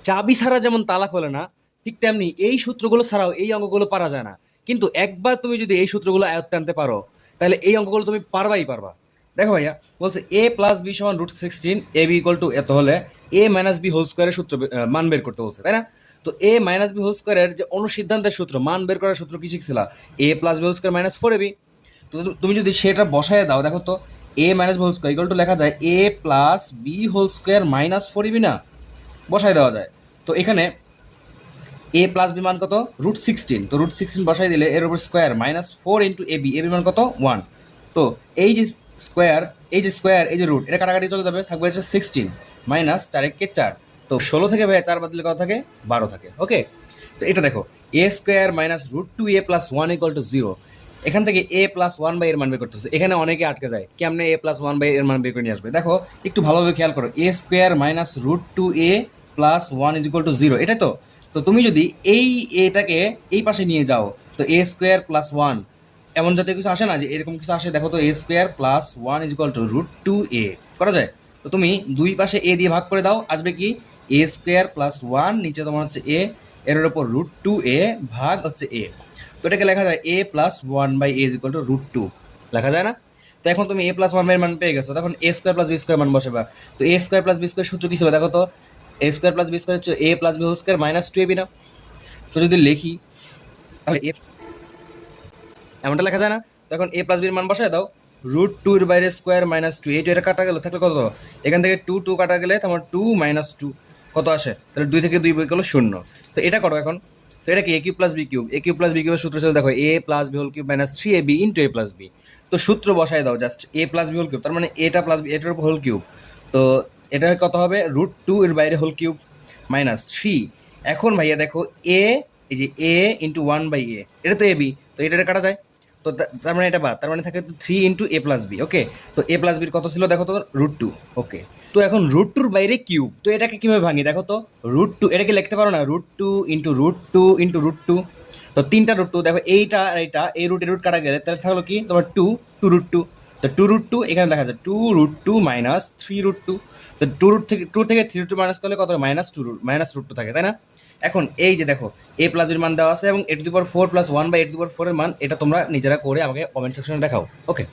চাবি ছাড়া যেমন তালা খোলে না, ঠিক তেমনি এই সূত্রগুলো ছাড়াও এই অঙ্কগুলো পারা যায় না। কিন্তু একবার তুমি যদি এই সূত্রগুলো আয়ত্তে আনতে পারো, তাহলে এই অঙ্কগুলো তুমি পারবাই পারবা। দেখো ভাইয়া, বলছে এ প্লাস বি সমান √16, এ বি ইকুয়াল টু এত হলে এ মাইনাস বি হোল স্কোয়ারের সূত্র মান বের করতে বলছে, তাই না? তো এ মাইনাস বি হোল স্কোয়ারের যে অনুসিদ্ধান্তের সূত্র, মান বের করার সূত্র কি শিখছিলা? A plus B whole square minus 4ab। তো তুমি যদি সেটা বসায় দাও, দেখো তো A minus B whole square equal to লেখা যায় A plus B whole square minus 4ab না? বসায় দেওয়া যায়। তো এখানে এ প্লাস বি মান কত? √16। তো √16 বসাই দিলে এর উপর square minus 4 into AB, AB মান কত? 1। তো এই যে স্কোয়ার, এই যে রুট, এটা কাটাকাটি চলে যাবে, থাকবে হচ্ছে 16 মাইনাস 4 4। তো 16 থেকে ভাইয়া 4 বাদ দিলে কত থাকে? 12 থাকে। ওকে, তো এটা দেখো A square minus √2a plus 1 equal to 0। এখান থেকে এ প্লাস 1 বাই এর মান বের করতেছে। এখানে অনেকে আটকে যায়, কেমনে এ প্লাস 1 বাই এর মান বের করে নিয়ে আসবে? দেখো একটু ভালোভাবে খেয়াল করো, A square minus √2a plus 1 is equal to 0, এটা তো। তো তুমি যদি এই এটাকে এই পাশে নিয়ে যাও, তো এ স্কোয়ার প্লাস 1 এমন জাতীয় কিছু আসে না, যে এরকম কিছু আসে? দেখো তো A square plus 1 is equal to √2a করা যায়। তো তুমি দুই পাশে এ দিয়ে ভাগ করে দাও, আসবে কি? এ স্কোয়ার প্লাস 1, নিচে তোমার হচ্ছে এ, এর উপর √2a ভাগ হচ্ছে এ। তো এটাকে লেখা যায় A plus 1 by A is equal to √2, লেখা যায় না? তো এখন তুমি এ প্লাস 1 বাই এর মান পেয়ে গেছো, তখন A square plus B square মান বসাবা। তো A square plus B square সূত্র কি ছিল? দেখো তো A square plus B square হচ্ছে A plus B whole square minus 2ab না? তো যদি লিখি তাহলে এ এমনটা লেখা যায় না? তখন এ প্লাস বির মান বসায় দাও, √2 এর বাইরে স্কোয়ার মাইনাস 2, এই এটা কাটা গেল, থাকলে কত? এখান থেকে 2 2 কাটা গেলে তোমার 2 মাইনাস 2 কত আসে? তাহলে 2 থেকে 2 বই গেল 0। তো এটা করো এখন। তো এটা কি A cube plus B cube? A cube plus B কিউবের সূত্র ছিল, দেখো A plus B whole cube minus 3ab into A plus B. তো সূত্র বসায় দাও just, A plus B whole cube, তার মানে এটা প্লাস বি, এটার উপর হোল কিউব। তো এটা কত হবে? √2 এর বাইরে হোল কিউব মাইনাস 3। এখন ভাইয়া দেখো এ, এই যে এ ইন্টু 1 বাই এ, এটা তো এ বি, তো এটা কাটা যায়। তো তার মানে এটা বাদ, তার মানে থাকে 3 ইন্টু এ প্লাস বি। ওকে, তো এ প্লাস বির কত ছিল দেখো তো? √2। ওকে, তো এখন √2 বাইরে কিউব, তো এটাকে কিভাবে ভাঙি দেখো তো? √2 এটাকে লিখতে পারো না? √2 ইন্টু √2 ইন্টু √2। তো তিনটা √2, দেখো এইটা আর এইটা, এই রুট কাটা গেলে তাহলে থাকলো কি তোমার 2 2√2। তো 2√2 এখানে দেখা যায় 2√2 মাইনাস 3√2। তো 2 থেকে 3√2 মাইনাস করলে কত? মাইনাস √2 থাকে, তাই না? এখন এই যে দেখো এ প্লাস বির মান দেওয়া আছে, এবং a⁴ প্লাস 1 বাই a⁴ এর মান, এটা তোমরা নিজেরা করে আমাকে কমেন্ট সেকশনে দেখাও। ওকে।